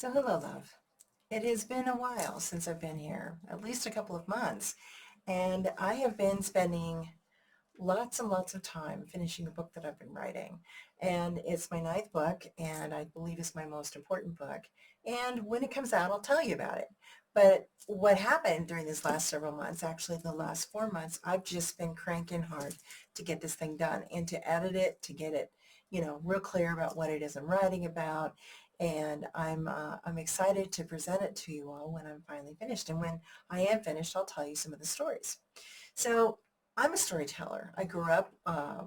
So hello, love. It has been a while since I've been here, at least a couple of months, and I have been spending lots and lots of time finishing a book that I've been writing. And it's my ninth book, and I believe it's my most important book. And when it comes out, I'll tell you about it. But what happened during these last several months, actually the last 4 months, I've just been cranking hard to get this thing done and to edit it, to get it, real clear about what it is I'm writing about. And I'm excited to present it to you all when I'm finally finished. And when I am finished, I'll tell you some of the stories. So I'm a storyteller. I grew up,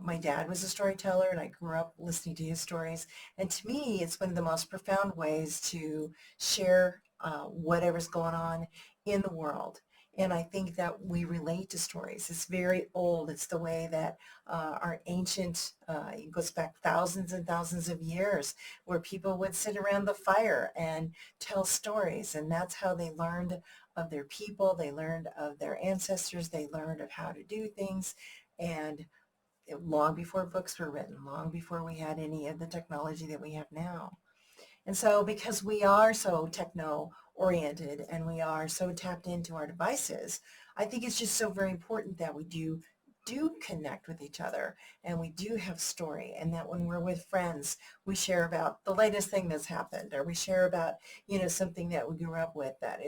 my dad was a storyteller, and I grew up listening to his stories. And to me, it's one of the most profound ways to share whatever's going on in the world. And I think that we relate to stories. It's very old. It's the way that our ancient, it goes back thousands and thousands of years, where people would sit around the fire and tell stories. And that's how they learned of their people, they learned of their ancestors, they learned of how to do things, and long before books were written, long before we had any of the technology that we have now. And so because we are so techno oriented and we are so tapped into our devices, I think it's just so very important that we do connect with each other, and we do have story, and that when we're with friends we share about the latest thing that's happened, or we share about something that we grew up with that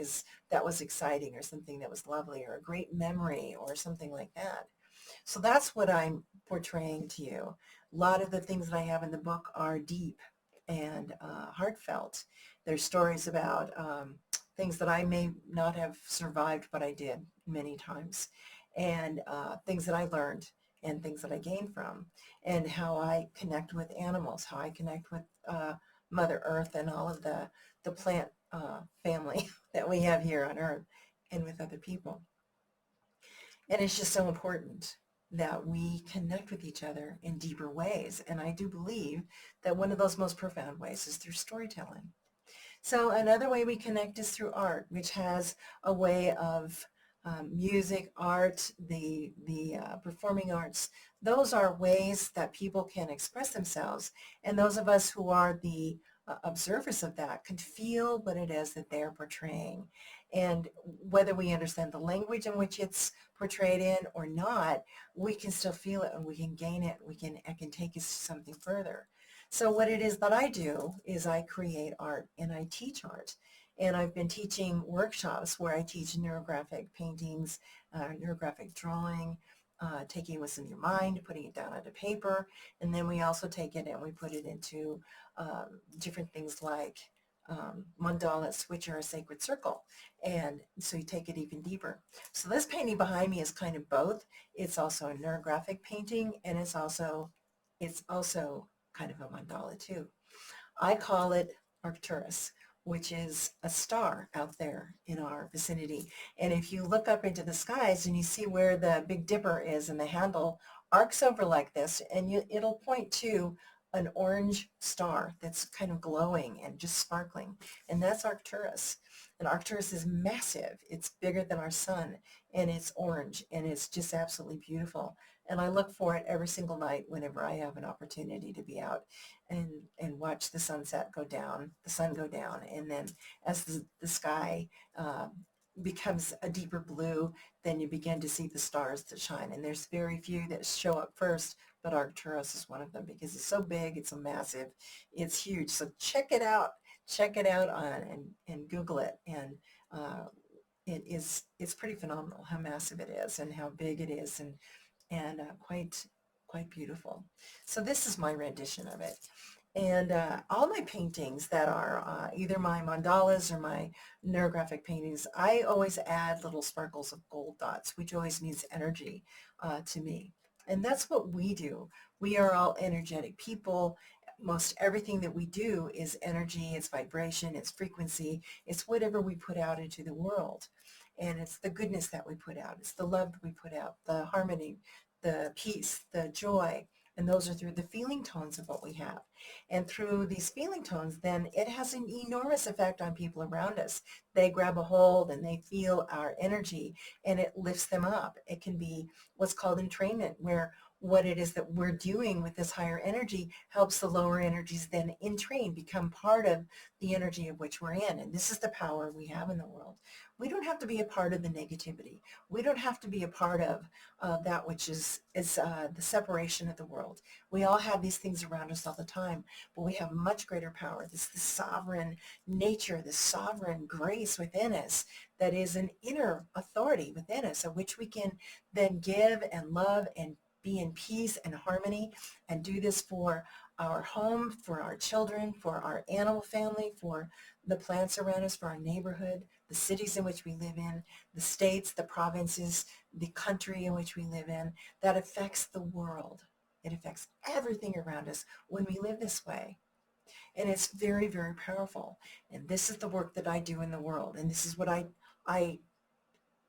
was exciting, or something that was lovely, or a great memory, or something like that. So that's what I'm portraying to you. A lot of the things that I have in the book are deep and heartfelt. There's stories about things that I may not have survived, but I did many times, and things that I learned and things that I gained from, and how I connect with animals, how I connect with Mother Earth and all of the plant family that we have here on Earth, and with other people. And it's just so important that we connect with each other in deeper ways. And I do believe that one of those most profound ways is through storytelling. So another way we connect is through art, which has a way of music, art, the performing arts. Those are ways that people can express themselves. And those of us who are the observers of that can feel what it is that they're portraying. And whether we understand the language in which it's portrayed in or not, we can still feel it, and we can gain it. It can take us to something further. So what it is that I do is I create art and I teach art. And I've been teaching workshops where I teach neurographic paintings, neurographic drawing, taking what's in your mind, putting it down onto paper, and then we also take it and we put it into different things like mandalas, which are a sacred circle. And so you take it even deeper. So this painting behind me is kind of both. It's also a neurographic painting, and it's also kind of a mandala too. I call it Arcturus, which is a star out there in our vicinity. And if you look up into the skies and you see where the Big Dipper is and the handle arcs over like this, and it'll point to an orange star that's kind of glowing and just sparkling. And that's Arcturus. And Arcturus is massive. It's bigger than our sun, and it's orange, and it's just absolutely beautiful. And I look for it every single night whenever I have an opportunity to be out and watch the sunset go down, the sun go down, and then as the sky becomes a deeper blue, then you begin to see the stars that shine. And there's very few that show up first, but Arcturus is one of them because it's so big, it's so massive, it's huge. So check it out on and Google it, and it's pretty phenomenal how massive it is and how big it is, and quite beautiful. So this is my rendition of it. And all my paintings that are either my mandalas or my neurographic paintings, I always add little sparkles of gold dots, which always means energy to me. And that's what we do. We are all energetic people. Most everything that we do is energy, it's vibration, it's frequency, it's whatever we put out into the world. And it's the goodness that we put out, it's the love that we put out, the harmony, the peace, the joy. And those are through the feeling tones of what we have. And through these feeling tones, then it has an enormous effect on people around us. They grab a hold and they feel our energy, and it lifts them up. It can be what's called entrainment, where what it is that we're doing with this higher energy helps the lower energies then in train become part of the energy of which we're in. And this is the power we have in the world. We don't have to be a part of the negativity. We don't have to be a part of that which is the separation of the world. We all have these things around us all the time, but we have much greater power. This sovereign nature, this sovereign grace within us that is an inner authority within us, of which we can then give and love and be in peace and harmony, and do this for our home, for our children, for our animal family, for the plants around us, for our neighborhood, the cities in which we live in, the states, the provinces, the country in which we live in. That affects the world. It affects everything around us when we live this way. And it's very, very powerful. And this is the work that I do in the world. And this is what I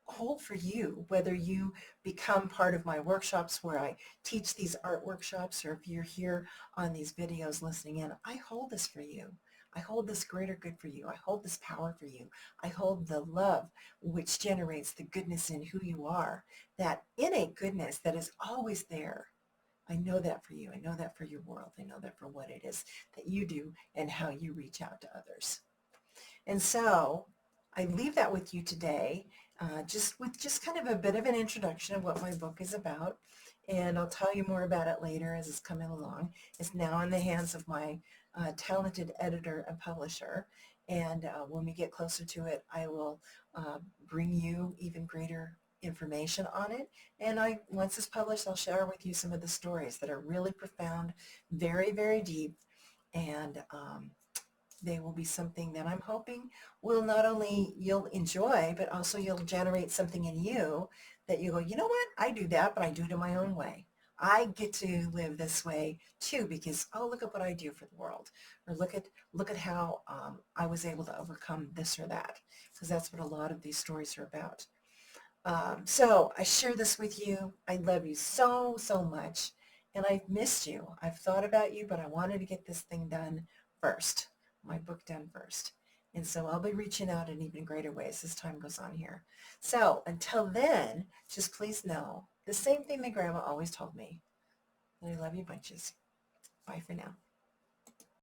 hold for you, whether you become part of my workshops where I teach these art workshops, or if you're here on these videos listening in. I hold this for you. I hold this greater good for you. I hold this power for you. I hold the love which generates the goodness in who you are, that innate goodness that is always there. I know that for you. I know that for your world. I know that for what it is that you do and how you reach out to others. And so I leave that with you today, just kind of a bit of an introduction of what my book is about. And I'll tell you more about it later as it's coming along. It's now in the hands of my talented editor and publisher. And when we get closer to it, I will bring you even greater information on it. And once it's published, I'll share with you some of the stories that are really profound, very, very deep, and they will be something that I'm hoping will not only you'll enjoy, but also you'll generate something in you that you go, you know what, I do that, but I do it in my own way. I get to live this way too, because, oh, look at what I do for the world, or look at how I was able to overcome this or that, because that's what a lot of these stories are about. So I share this with you. I love you so, so much, and I've missed you. I've thought about you, but I wanted to get this thing done first, my book done first. And so I'll be reaching out in even greater ways as time goes on here. So until then, just please know the same thing that Grandma always told me, that I love you bunches. Bye for now.